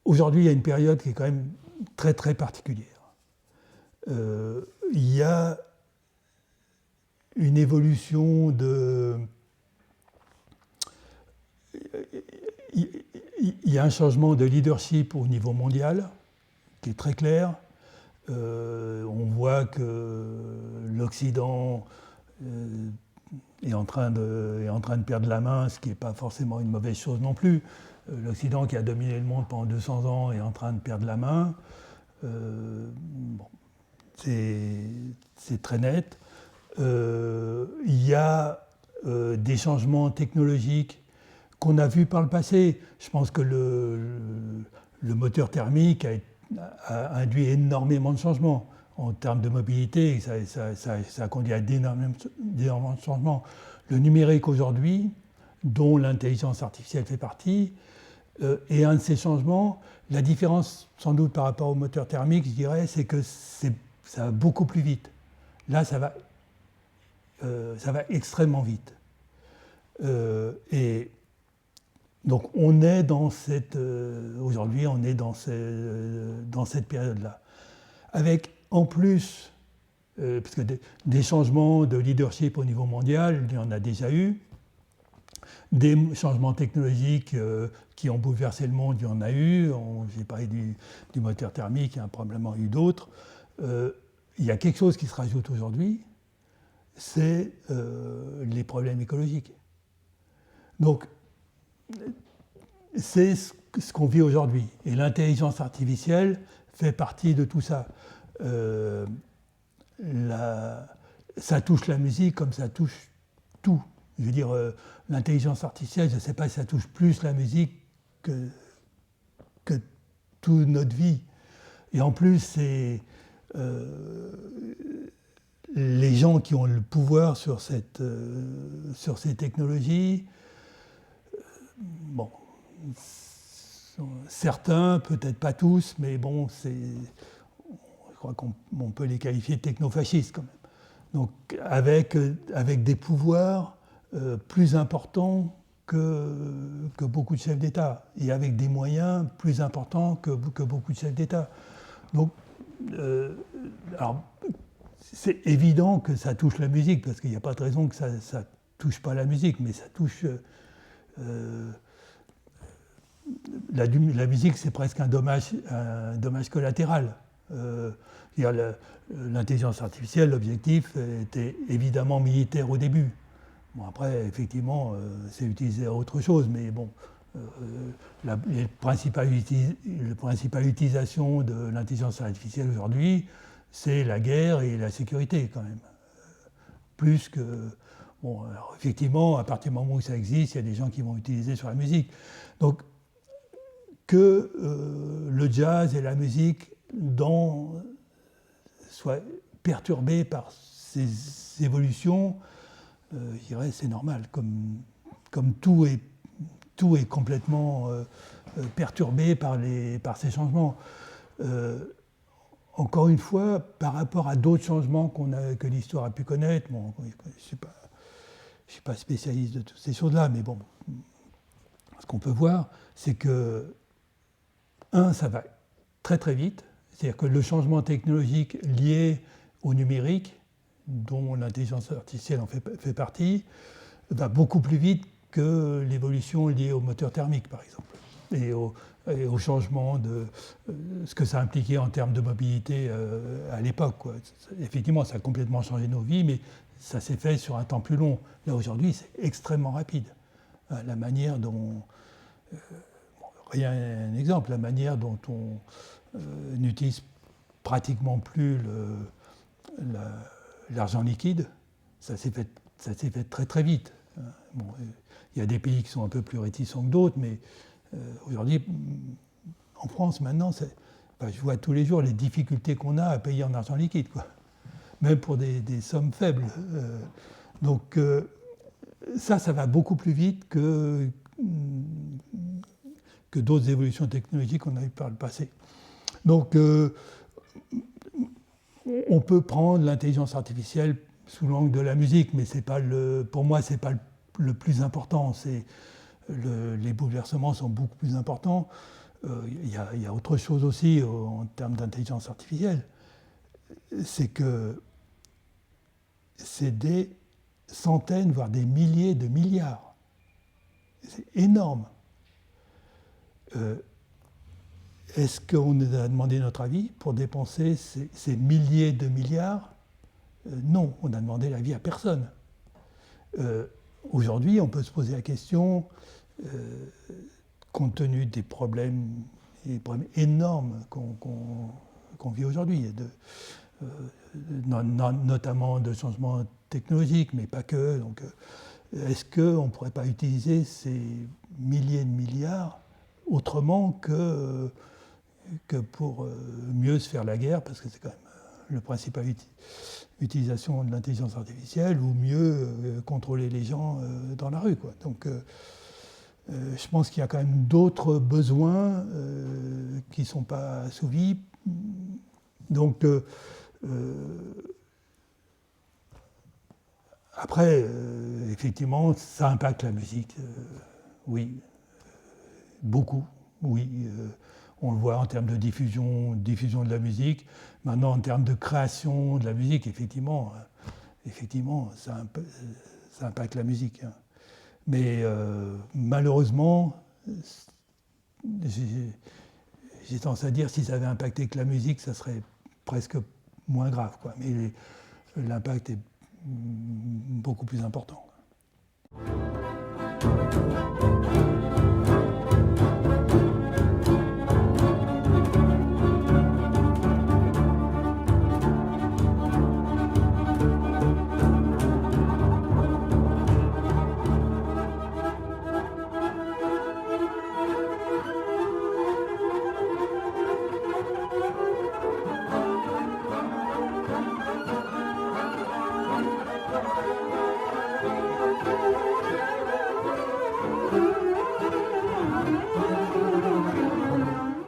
aujourd'hui, il y a une période qui est quand même très très particulière. Il y a une évolution il y a un changement de leadership au niveau mondial qui est très clair. On voit que l'Occident est en train de perdre la main, ce qui n'est pas forcément une mauvaise chose non plus. L'Occident, qui a dominé le monde pendant 200 ans, est en train de perdre la main. Bon, c'est très net. Il y a des changements technologiques qu'on a vus par le passé. Je pense que le moteur thermique a induit énormément de changements en termes de mobilité. Ça a conduit à d'énormément de changements. Le numérique aujourd'hui, dont l'intelligence artificielle fait partie, est un de ces changements. La différence, sans doute, par rapport au moteur thermique, je dirais, c'est que ça va beaucoup plus vite. Là, ça va extrêmement vite. Et donc, on est dans aujourd'hui, on est dans cette période-là. Avec, en plus, parce que des changements de leadership au niveau mondial, il y en a déjà eu. Des changements technologiques qui ont bouleversé le monde, il y en a eu. J'ai parlé du moteur thermique, il y en a probablement eu d'autres. Il y a quelque chose qui se rajoute aujourd'hui, c'est les problèmes écologiques. Donc, c'est ce qu'on vit aujourd'hui. Et l'intelligence artificielle fait partie de tout ça. Ça touche la musique comme ça touche tout. Je veux dire, l'intelligence artificielle, je ne sais pas si ça touche plus la musique que toute notre vie. Et en plus, c'est les gens qui ont le pouvoir sur ces technologies, bon, certains, peut-être pas tous, mais bon, je crois qu'on peut les qualifier de technofascistes quand même. Donc, avec des pouvoirs plus importants que beaucoup de chefs d'État, et avec des moyens plus importants que beaucoup de chefs d'État. Donc, alors, c'est évident que ça touche la musique, parce qu'il n'y a pas de raison que ça ne touche pas la musique, mais ça touche... la musique, c'est presque un dommage collatéral. L'intelligence artificielle, l'objectif était évidemment militaire au début. Bon, après, effectivement, c'est utilisé à autre chose, mais bon, la principale utilisation de l'intelligence artificielle aujourd'hui, c'est la guerre et la sécurité, quand même. Plus que... Bon, alors, effectivement, à partir du moment où ça existe, il y a des gens qui vont l'utiliser sur la musique. Donc, que le jazz et la musique soient perturbés par ces évolutions, je dirais c'est normal, comme tout est complètement perturbé par ces changements. Encore une fois, par rapport à d'autres changements que l'histoire a pu connaître, bon, je ne suis pas spécialiste de toutes ces choses-là, mais bon, ce qu'on peut voir, c'est que, ça va très très vite, c'est-à-dire que le changement technologique lié au numérique, dont l'intelligence artificielle en fait partie, va beaucoup plus vite que l'évolution liée au moteur thermique, par exemple, et au changement de ce que ça impliquait en termes de mobilité à l'époque, quoi. Effectivement, ça a complètement changé nos vies, mais ça s'est fait sur un temps plus long. Là, aujourd'hui, c'est extrêmement rapide. La manière dont... rien un exemple, la manière dont on n'utilise pratiquement plus l'argent liquide, ça s'est fait très très vite. Bon, il y a des pays qui sont un peu plus réticents que d'autres, mais aujourd'hui, en France, maintenant, je vois tous les jours les difficultés qu'on a à payer en argent liquide, quoi. Même pour des sommes faibles. Donc ça va beaucoup plus vite que d'autres évolutions technologiques qu'on a eues par le passé. Donc, on peut prendre l'intelligence artificielle sous l'angle de la musique, mais pour moi, ce n'est pas le plus important. Les bouleversements sont beaucoup plus importants. Il y a autre chose aussi en termes d'intelligence artificielle, c'est que c'est des centaines, voire des milliers de milliards. C'est énorme. Est-ce qu'on nous a demandé notre avis pour dépenser ces milliers de milliards? Non, on a demandé l'avis à personne. Aujourd'hui, on peut se poser la question, compte tenu des problèmes énormes qu'on vit aujourd'hui, notamment de changements technologiques, mais pas que. Donc, est-ce qu'on ne pourrait pas utiliser ces milliers de milliards autrement que pour mieux se faire la guerre, parce que c'est quand même le principal utilisation de l'intelligence artificielle, ou mieux contrôler les gens dans la rue, quoi. Donc, je pense qu'il y a quand même d'autres besoins qui ne sont pas assouvis. Donc, après, effectivement, ça impacte la musique, oui, beaucoup, oui. On le voit en termes de diffusion de la musique. Maintenant, en termes de création de la musique, effectivement, ça impacte la musique, hein. Mais malheureusement, j'ai tendance à dire si ça avait impacté que la musique, ça serait presque moins grave, quoi. Mais l'impact est beaucoup plus important.